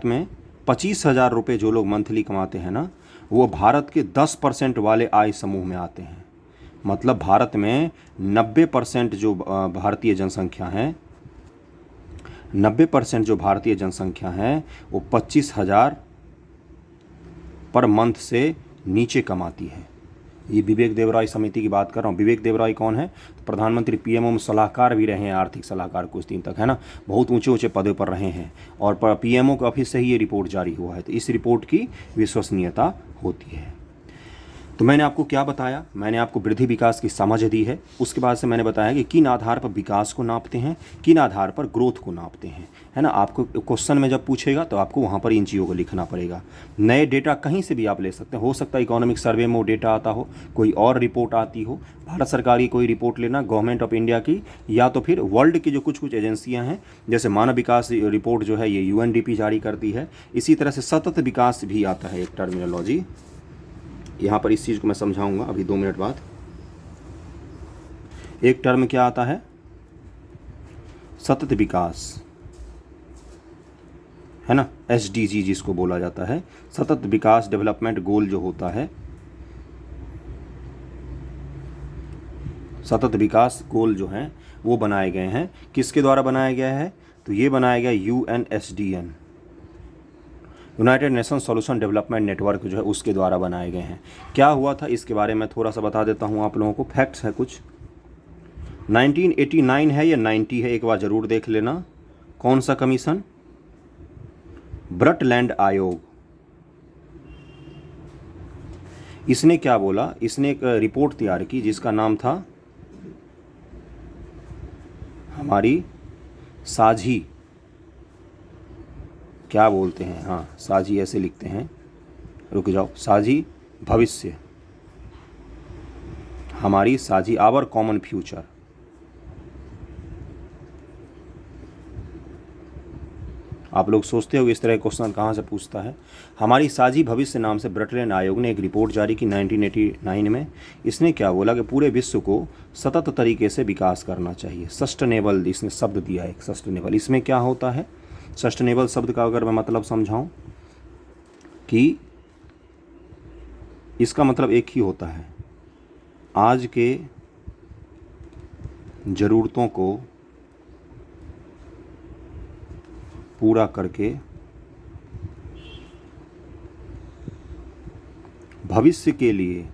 में 25,000 रुपये जो लोग मंथली कमाते हैं ना, वो भारत के 10% वाले आय समूह में आते हैं। मतलब भारत में 90% जो भारतीय जनसंख्या है, 90% जो भारतीय जनसंख्या है वो 25,000 पर मंथ से नीचे कमाती है। ये विवेक देवराय समिति की बात कर रहा हूँ। विवेक देवराय कौन है? तो प्रधानमंत्री पीएमओ में सलाहकार भी रहे हैं, आर्थिक सलाहकार कुछ दिन तक, है ना। बहुत ऊंचे ऊंचे पदों पर रहे हैं और पीएमओ के ऑफिस से ही ये रिपोर्ट जारी हुआ है। तो इस रिपोर्ट की विश्वसनीयता होती है। तो मैंने आपको क्या बताया? मैंने आपको वृद्धि विकास की समझ दी है। उसके बाद से मैंने बताया कि किन आधार पर विकास को नापते हैं, किन आधार पर ग्रोथ को नापते हैं, है ना। आपको क्वेश्चन में जब पूछेगा तो आपको वहाँ पर इन चीज़ों को लिखना पड़ेगा। नए डेटा कहीं से भी आप ले सकते हैं। हो सकता है इकोनॉमिक सर्वे में वो डेटा आता हो, कोई और रिपोर्ट आती हो, भारत सरकार की कोई रिपोर्ट लेना, गवर्नमेंट ऑफ इंडिया की, या तो फिर वर्ल्ड की जो कुछ एजेंसियाँ हैं, जैसे मानव विकास रिपोर्ट जो है ये यूएनडीपी जारी करती है। इसी तरह से सतत विकास भी आता है, एक टर्मिनोलॉजी। यहाँ पर इस चीज़ को मैं समझाऊंगा अभी 2 मिनट बाद। एक टर्म क्या आता है? सतत विकास, है ना, एसडीजी जिसको बोला जाता है। सतत विकास डेवलपमेंट गोल जो होता है, सतत विकास गोल जो हैं वो बनाए गए हैं। किसके द्वारा बनाया गया है? तो ये बनाया गया UNSDN, united nation solution development network जो है उसके द्वारा बनाए गए हैं। क्या हुआ था इसके बारे में थोड़ा सा बता देता हूँ आप लोगों को। फैक्ट्स है कुछ। 1989 है या 90 है, एक बार ज़रूर देख लेना। कौन सा कमीशन? ब्रटलैंड आयोग। इसने क्या बोला, इसने एक रिपोर्ट तैयार की जिसका नाम था हमारी साझी, क्या बोलते हैं, हाँ साझी ऐसे लिखते हैं, रुक जाओ, साझी भविष्य, हमारी साझी, आवर कॉमन फ्यूचर। आप लोग सोचते हो इस तरह के क्वेश्चन कहाँ से पूछता है। हमारी साझी भविष्य नाम से ब्रटलैंड आयोग ने एक रिपोर्ट जारी की 1989 में। इसने क्या बोला कि पूरे विश्व को सतत तरीके से विकास करना चाहिए, सस्टेनेबल, इसने शब्द दिया एक सस्टेनेबल। इसमें क्या होता है, सस्टेनेबल शब्द का अगर मैं मतलब समझाऊं कि इसका मतलब एक ही होता है, आज के ज़रूरतों को पूरा करके भविष्य के लिए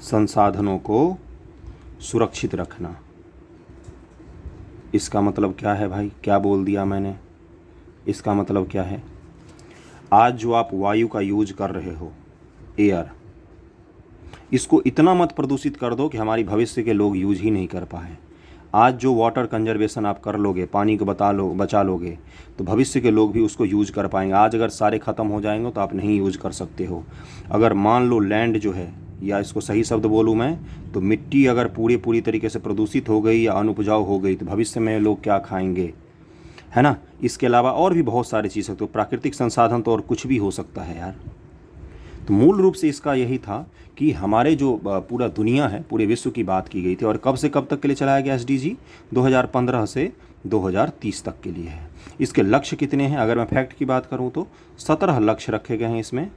संसाधनों को सुरक्षित रखना। इसका मतलब क्या है भाई, क्या बोल दिया मैंने, इसका मतलब क्या है, आज जो आप वायु का यूज कर रहे हो, एयर, इसको इतना मत प्रदूषित कर दो कि हमारी भविष्य के लोग यूज ही नहीं कर पाए। आज जो वाटर कंजर्वेशन आप कर लोगे, पानी को बचा लोगे, तो भविष्य के लोग भी उसको यूज कर पाएंगे। आज अगर सारे ख़त्म हो जाएंगे तो आप नहीं यूज कर सकते हो। अगर मान लो लैंड जो है, या इसको सही शब्द बोलूँ मैं तो मिट्टी अगर पूरी तरीके से प्रदूषित हो गई या अनुपजाऊ हो गई तो भविष्य में लोग क्या खाएंगे, है ना। इसके अलावा और भी बहुत सारी चीज़ें, तो प्राकृतिक संसाधन तो और कुछ भी हो सकता है यार। तो मूल रूप से इसका यही था कि हमारे जो पूरा दुनिया है, पूरे विश्व की बात की गई थी, और कब से कब तक के लिए चलाया गया SDG, 2015 से 2030 तक के लिए है। इसके लक्ष्य कितने हैं, अगर मैं फैक्ट की बात करूं तो 17 लक्ष्य रखे गए हैं इसमें।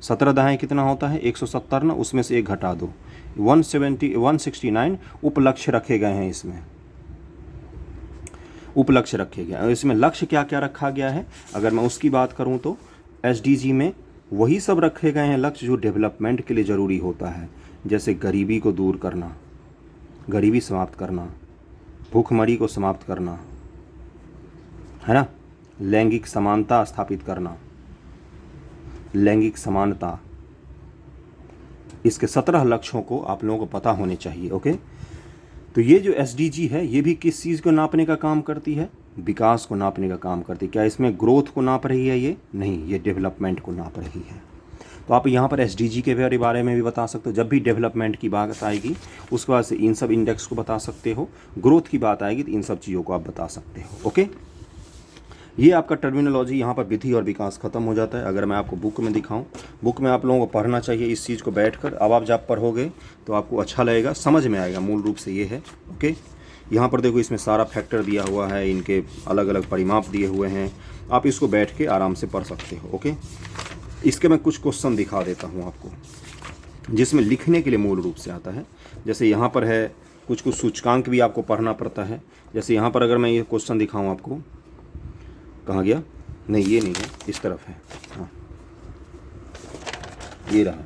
17 दाएँ कितना होता है, 170 ना, उसमें से एक घटा दो, 169 उपलक्ष्य रखे गए हैं इसमें, उपलक्ष्य रखे गए हैं। इसमें लक्ष्य क्या क्या रखा गया है, अगर मैं उसकी बात करूं तो SDG में वही सब रखे गए हैं लक्ष्य जो डेवलपमेंट के लिए ज़रूरी होता है, जैसे गरीबी को दूर करना, गरीबी समाप्त करना, भूखमरी को समाप्त करना, है ना, लैंगिक समानता स्थापित करना, लैंगिक समानता। इसके 17 लक्ष्यों को आप लोगों को पता होने चाहिए। ओके, तो ये जो SDG है ये भी किस चीज़ को नापने का काम करती है, विकास को नापने का काम करती है। क्या इसमें ग्रोथ को नाप रही है, ये नहीं, ये डेवलपमेंट को नाप रही है। तो आप यहाँ पर SDG के बारे में भी बता सकते हो। जब भी डेवलपमेंट की बात आएगी उसके बाद से इन सब इंडेक्स को बता सकते हो, ग्रोथ की बात आएगी तो इन सब चीज़ों को आप बता सकते हो। ओके, ये आपका टर्मिनोलॉजी, यहाँ पर विधि और विकास खत्म हो जाता है। अगर मैं आपको बुक में दिखाऊं, बुक में आप लोगों को पढ़ना चाहिए इस चीज़ को बैठकर। अब आप जब पढ़ोगे तो आपको अच्छा लगेगा, समझ में आएगा। मूल रूप से ये है। ओके, यहाँ पर देखो इसमें सारा फैक्टर दिया हुआ है, इनके अलग अलग परिमाप दिए हुए हैं, आप इसको बैठ के आराम से पढ़ सकते हो। ओके, इसके मैं कुछ क्वेश्चन दिखा देता हूँ आपको जिसमें लिखने के लिए मूल रूप से आता है। जैसे यहाँ पर है कुछ सूचकांक भी आपको पढ़ना पड़ता है। जैसे यहाँ पर अगर मैं ये क्वेश्चन दिखाऊँ आपको, कहाँ गया, नहीं ये नहीं है, इस तरफ है, हाँ ये रहा,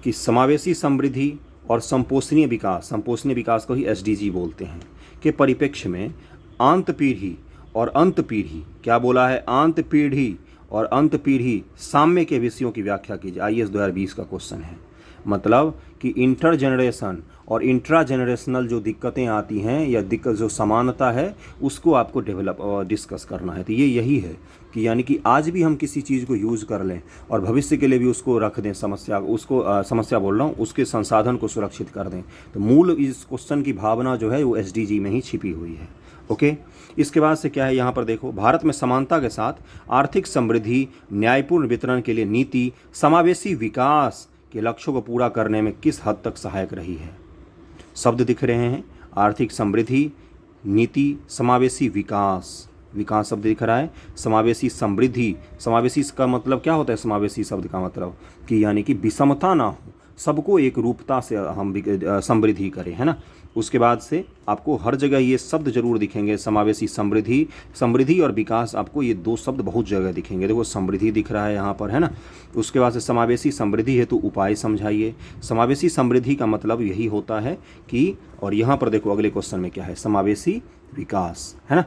कि समावेशी समृद्धि और संपोषणीय विकास को ही SDG बोलते हैं, के परिप्रेक्ष्य में आंत पीढ़ी और अंत पीढ़ी, क्या बोला है, आंत पीढ़ी और अंत पीढ़ी साम्य के विषयों की व्याख्या कीजिए। IAS 2020 का क्वेश्चन है। मतलब कि इंटर जनरेशन और इंट्रा जनरेशनल जो दिक्कतें आती हैं या दिक्कत जो समानता है उसको आपको डिस्कस करना है। तो ये यही है कि यानी कि आज भी हम किसी चीज़ को यूज़ कर लें और भविष्य के लिए भी उसको रख दें, समस्या बोल रहा हूँ, उसके संसाधन को सुरक्षित कर दें। तो मूल इस क्वेश्चन की भावना जो है वो SDG में ही छिपी हुई है। ओके, इसके बाद से क्या है, यहाँ पर देखो, भारत में समानता के साथ आर्थिक समृद्धि, न्यायपूर्ण वितरण के लिए नीति, समावेशी विकास के लक्ष्यों को पूरा करने में किस हद तक सहायक रही है। शब्द दिख रहे हैं, आर्थिक समृद्धि, नीति, समावेशी विकास, विकास शब्द दिख रहा है, समावेशी समृद्धि, समावेशी का मतलब क्या होता है, समावेशी शब्द का मतलब कि यानी कि विषमता ना हो, सबको एक रूपता से हम समृद्धि करें, है ना। उसके बाद से आपको हर जगह ये शब्द जरूर दिखेंगे, समावेशी समृद्धि और विकास, आपको ये दो शब्द बहुत जगह दिखेंगे। देखो समृद्धि दिख रहा है यहाँ पर, है ना। उसके बाद से समावेशी समृद्धि है तो उपाय समझाइए। समावेशी समृद्धि का मतलब यही होता है कि, और यहाँ पर देखो अगले क्वेश्चन में क्या है, समावेशी विकास, है ना।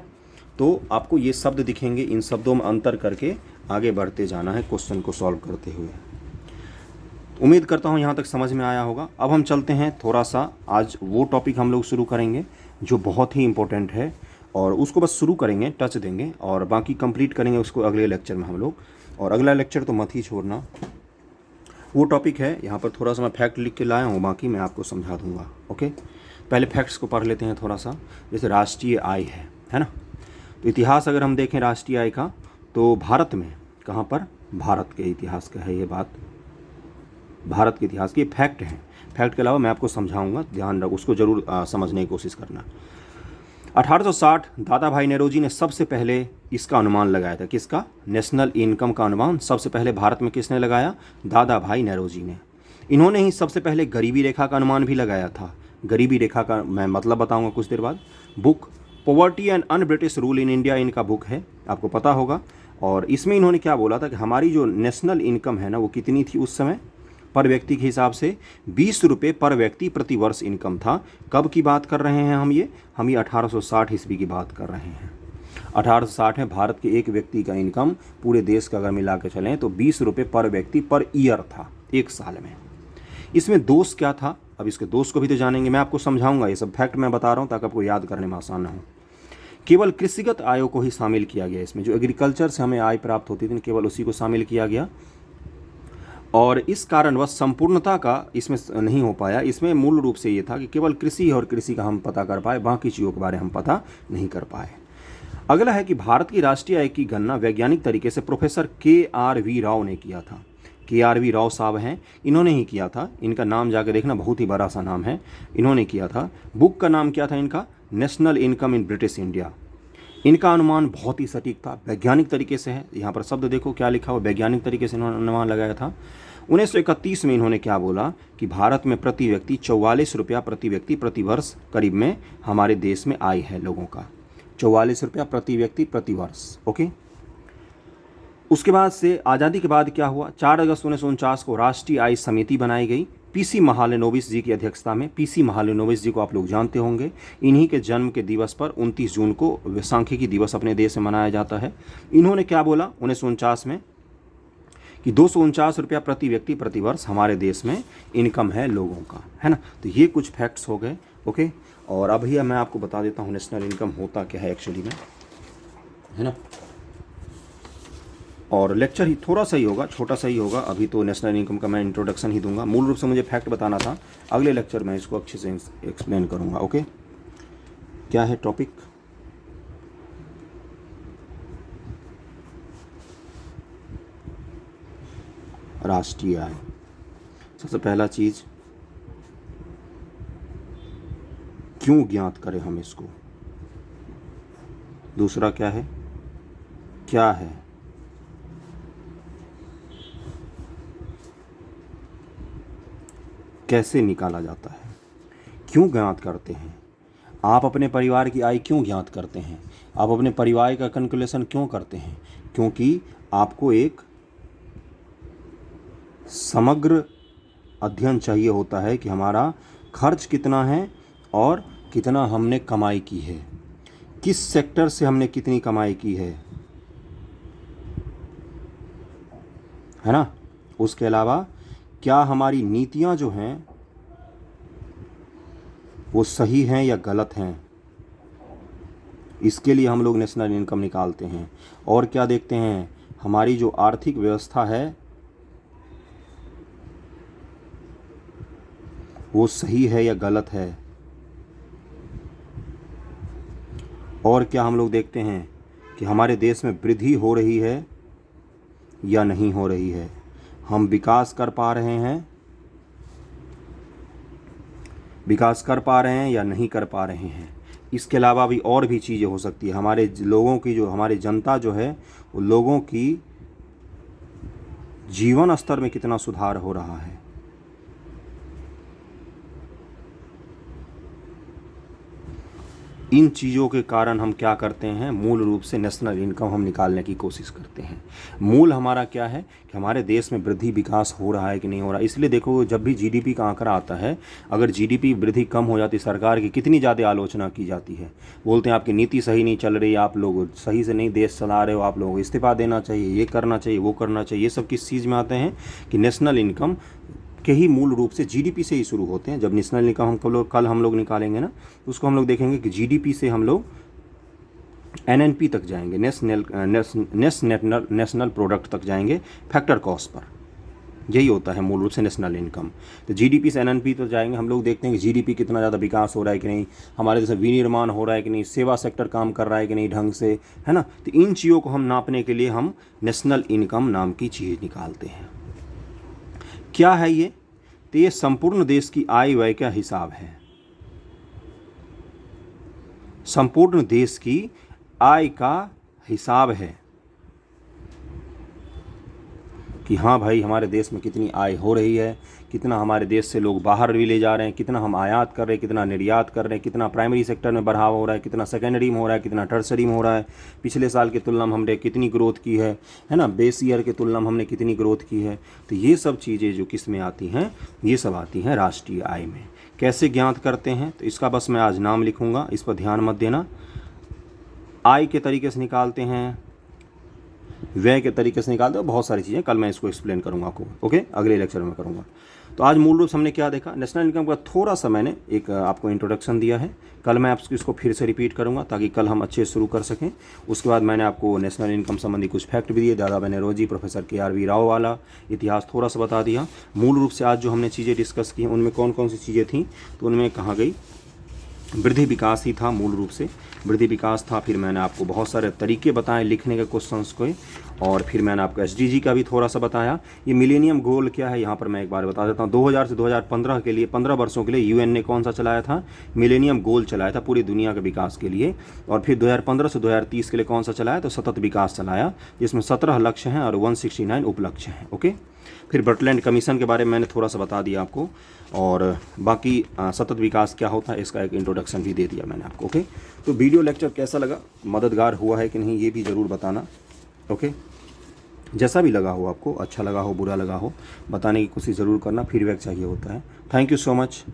तो आपको ये शब्द दिखेंगे, इन शब्दों में अंतर करके आगे बढ़ते जाना है क्वेश्चन को सॉल्व करते हुए। उम्मीद करता हूँ यहाँ तक समझ में आया होगा। अब हम चलते हैं थोड़ा सा, आज वो टॉपिक हम लोग शुरू करेंगे जो बहुत ही इम्पोर्टेंट है, और उसको बस शुरू करेंगे, टच देंगे, और बाकी कंप्लीट करेंगे उसको अगले लेक्चर में हम लोग। और अगला लेक्चर तो मत ही छोड़ना। वो टॉपिक है, यहाँ पर थोड़ा सा मैं फैक्ट लिख के लाया हूँ, बाकी मैं आपको समझा दूँगा। ओके, पहले फैक्ट्स को पढ़ लेते हैं थोड़ा सा। जैसे राष्ट्रीय आय है ना। तो इतिहास अगर हम देखें राष्ट्रीय आय का, तो भारत में कहाँ पर, भारत के इतिहास का है ये बात, भारत के इतिहास की फैक्ट है। फैक्ट के अलावा मैं आपको समझाऊंगा, ध्यान रख, उसको जरूर समझने की कोशिश करना। 1860 दादा भाई नेरोजी ने सबसे पहले इसका अनुमान लगाया था। किसका? नेशनल इनकम का अनुमान सबसे पहले भारत में किसने लगाया? दादा भाई नेरोजी ने। इन्होंने ही सबसे पहले गरीबी रेखा का अनुमान भी लगाया था। गरीबी रेखा का मैं मतलब बताऊंगा कुछ देर बाद। Book poverty and un British rule in India इनका बुक है, आपको पता होगा। और इसमें इन्होंने क्या बोला था कि हमारी जो नेशनल इनकम है ना, वो कितनी थी उस समय पर व्यक्ति के हिसाब से? 20 रुपये पर व्यक्ति प्रति वर्ष इनकम था। कब की बात कर रहे हैं हम ये 1860 ईस्वी की बात कर रहे हैं। 1860 में भारत के एक व्यक्ति का इनकम पूरे देश का अगर मिला के चलें तो 20 रुपये पर व्यक्ति पर ईयर था, एक साल में। इसमें दोष क्या था? अब इसके दोष को भी तो जानेंगे, मैं आपको समझाऊंगा। ये सब फैक्ट मैं बता रहा हूँ ताकि आपको याद करने में आसान ना हो। केवल कृषिगत आयों को ही शामिल किया गया इसमें, जो एग्रीकल्चर से हमें आय प्राप्त होती थी केवल उसी को शामिल किया गया। और इस कारणवश संपूर्णता का इसमें नहीं हो पाया। इसमें मूल रूप से ये था कि केवल कृषि और कृषि का हम पता कर पाए, बाकी चीज़ों के बारे में हम पता नहीं कर पाए। अगला है कि भारत की राष्ट्रीय आय की गणना वैज्ञानिक तरीके से प्रोफेसर KRV राव ने किया था। KRV राव साहब हैं, इन्होंने ही किया था। इनका नाम जाकर देखना, बहुत ही बड़ा सा नाम है, इन्होंने किया था। बुक का नाम क्या था इनका? National income in British India. इनका अनुमान बहुत ही सटीक था, वैज्ञानिक तरीके से है। यहाँ पर शब्द देखो क्या लिखा हुआ, वैज्ञानिक तरीके से इन्होंने अनुमान लगाया था। 1931 में इन्होंने क्या बोला कि भारत में प्रति व्यक्ति 44 रुपया प्रति व्यक्ति प्रति वर्ष करीब में हमारे देश में आय है लोगों का। 44 रुपया प्रति व्यक्ति प्रति वर्ष। ओके, उसके बाद से आज़ादी के बाद क्या हुआ? 4 अगस्त 1949 को राष्ट्रीय आय समिति बनाई गई PC महालनोबिस जी की अध्यक्षता में। PC महालनोबिस जी को आप लोग जानते होंगे। इन्हीं के जन्म के दिवस पर 29 जून को सांख्यिकी दिवस अपने देश में मनाया जाता है। इन्होंने क्या बोला 1949 में कि 249 रुपया प्रति व्यक्ति प्रति वर्ष हमारे देश में इनकम है लोगों का, है ना। तो ये कुछ फैक्ट्स हो गए। ओके, और अब भैया मैं आपको बता देता हूँ नेशनल इनकम होता क्या है एक्चुअली में, है ना। और लेक्चर ही थोड़ा सा ही होगा, छोटा सा ही होगा। अभी तो नेशनल इनकम का मैं इंट्रोडक्शन ही दूंगा। मूल रूप से मुझे फैक्ट बताना था, अगले लेक्चर में इसको अच्छे से एक्सप्लेन करूंगा। ओके, क्या है टॉपिक? राष्ट्रीय आय। सबसे पहला चीज, क्यों ज्ञात करें हम इसको? दूसरा क्या है, क्या है? कैसे निकाला जाता है? क्यों ज्ञात करते हैं? आप अपने परिवार की आय क्यों ज्ञात करते हैं? आप अपने परिवार का कैलकुलेशन क्यों करते हैं? क्योंकि आपको एक समग्र अध्ययन चाहिए होता है कि हमारा खर्च कितना है और कितना हमने कमाई की है, किस सेक्टर से हमने कितनी कमाई की है ना। उसके अलावा क्या हमारी नीतियां जो हैं वो सही हैं या गलत हैं, इसके लिए हम लोग नेशनल इनकम निकालते हैं। और क्या देखते हैं, हमारी जो आर्थिक व्यवस्था है वो सही है या गलत है। और क्या हम लोग देखते हैं कि हमारे देश में वृद्धि हो रही है या नहीं हो रही है, हम विकास कर पा रहे हैं या नहीं कर पा रहे हैं। इसके अलावा भी और भी चीज़ें हो सकती है। हमारे लोगों की जो, हमारी जनता जो है, वो लोगों की जीवन स्तर में कितना सुधार हो रहा है। इन चीज़ों के कारण हम क्या करते हैं, मूल रूप से नेशनल इनकम हम निकालने की कोशिश करते हैं। मूल हमारा क्या है कि हमारे देश में वृद्धि विकास हो रहा है कि नहीं हो रहा है। इसलिए देखो, जब भी जीडीपी का आंकड़ा आता है, अगर जीडीपी वृद्धि कम हो जाती, सरकार की कितनी ज़्यादा आलोचना की जाती है। बोलते हैं आपकी नीति सही नहीं चल रही, आप लोग सही से नहीं देश चला रहे हो, आप लोगों को इस्तीफा देना चाहिए, ये करना चाहिए, वो करना चाहिए। ये सब किस चीज़ में आते हैं कि नेशनल इनकम के ही मूल रूप से जीडीपी से ही शुरू होते हैं। जब नेशनल इनकम हम कल हम लोग निकालेंगे ना, तो उसको हम लोग देखेंगे कि जीडीपी से हम लोग एनएनपी तक जाएंगे, नेशनल प्रोडक्ट तक जाएंगे, फैक्टर कॉस्ट पर। यही होता है मूल रूप से नेशनल इनकम। तो जीडीपी से एनएनपी तो जाएंगे, हम लोग देखते हैं कि जीडीपी कितना ज़्यादा विकास हो रहा है कि नहीं, हमारे जैसे विनिर्माण हो रहा है कि नहीं, सेवा सेक्टर काम कर रहा है कि नहीं ढंग से, है ना। तो इन चीज़ों को हम नापने के लिए हम नेशनल इनकम नाम की चीज़ निकालते हैं। क्या है ये? तो ये संपूर्ण देश की आय व्यय का हिसाब है। संपूर्ण देश की आय का हिसाब है कि हाँ भाई, हमारे देश में कितनी आय हो रही है, कितना हमारे देश से लोग बाहर भी ले जा रहे हैं, कितना हम आयात कर रहे हैं, कितना निर्यात कर रहे हैं, कितना प्राइमरी सेक्टर में बढ़ावा हो रहा है, कितना सेकेंडरी में हो रहा है, कितना टर्सरी में हो रहा है, पिछले साल की तुलना में हमने कितनी ग्रोथ की है ना, बेस ईयर की तुलना में हमने कितनी ग्रोथ की है। तो ये सब चीज़ें जो किस में आती हैं, ये सब आती हैं राष्ट्रीय आय में। कैसे ज्ञात करते हैं, तो इसका बस मैं आज नाम लिखूँगा, इस पर ध्यान मत देना। आय के तरीके से निकालते हैं, व्यय के तरीके से निकालते हैं, बहुत सारी चीज़ें कल मैं इसको एक्सप्लेन करूंगा आपको, ओके, अगले लेक्चर में करूंगा। तो आज मूल रूप से हमने क्या देखा, नेशनल इनकम का थोड़ा सा मैंने एक आपको इंट्रोडक्शन दिया है। कल मैं आपको इसको फिर से रिपीट करूंगा ताकि कल हम अच्छे से शुरू कर सकें। उसके बाद मैंने आपको नेशनल इनकम संबंधी कुछ फैक्ट भी दिए, दादा बेनेरोजी, प्रोफेसर KRV राव वाला इतिहास थोड़ा सा बता दिया। मूल रूप से आज जो हमने चीज़ें डिस्कस की उनमें कौन कौन सी चीज़ें थी, तो उनमें कहाँ गई, वृद्धि विकास ही था मूल रूप से, वृद्धि विकास था। फिर मैंने आपको बहुत सारे तरीके बताए लिखने के क्वेश्चंस को, और फिर मैंने आपको SDG का भी थोड़ा सा बताया। ये मिलेनियम गोल क्या है, यहाँ पर मैं एक बार बता देता हूँ। 2000 से 2015 के लिए 15 वर्षों के लिए UN ने कौन सा चलाया था, मिलेनियम गोल चलाया था पूरी दुनिया के विकास के लिए। और फिर 2015 से 2030 के लिए कौन सा चलाया, तो सतत विकास चलाया, जिसमें 17 लक्ष्य हैं और 169 उपलक्ष्य हैं, ओके। फिर बर्टलैंड कमीशन के बारे में मैंने थोड़ा सा बता दिया आपको, और बाकी सतत विकास क्या होता है इसका एक इंट्रोडक्शन भी दे दिया मैंने आपको, ओके। तो वीडियो लेक्चर कैसा लगा, मददगार हुआ है कि नहीं, ये भी ज़रूर बताना, ओके। जैसा भी लगा हो आपको, अच्छा लगा हो, बुरा लगा हो, बताने की कोशिश ज़रूर करना, फीडबैक चाहिए होता है। Thank you so much.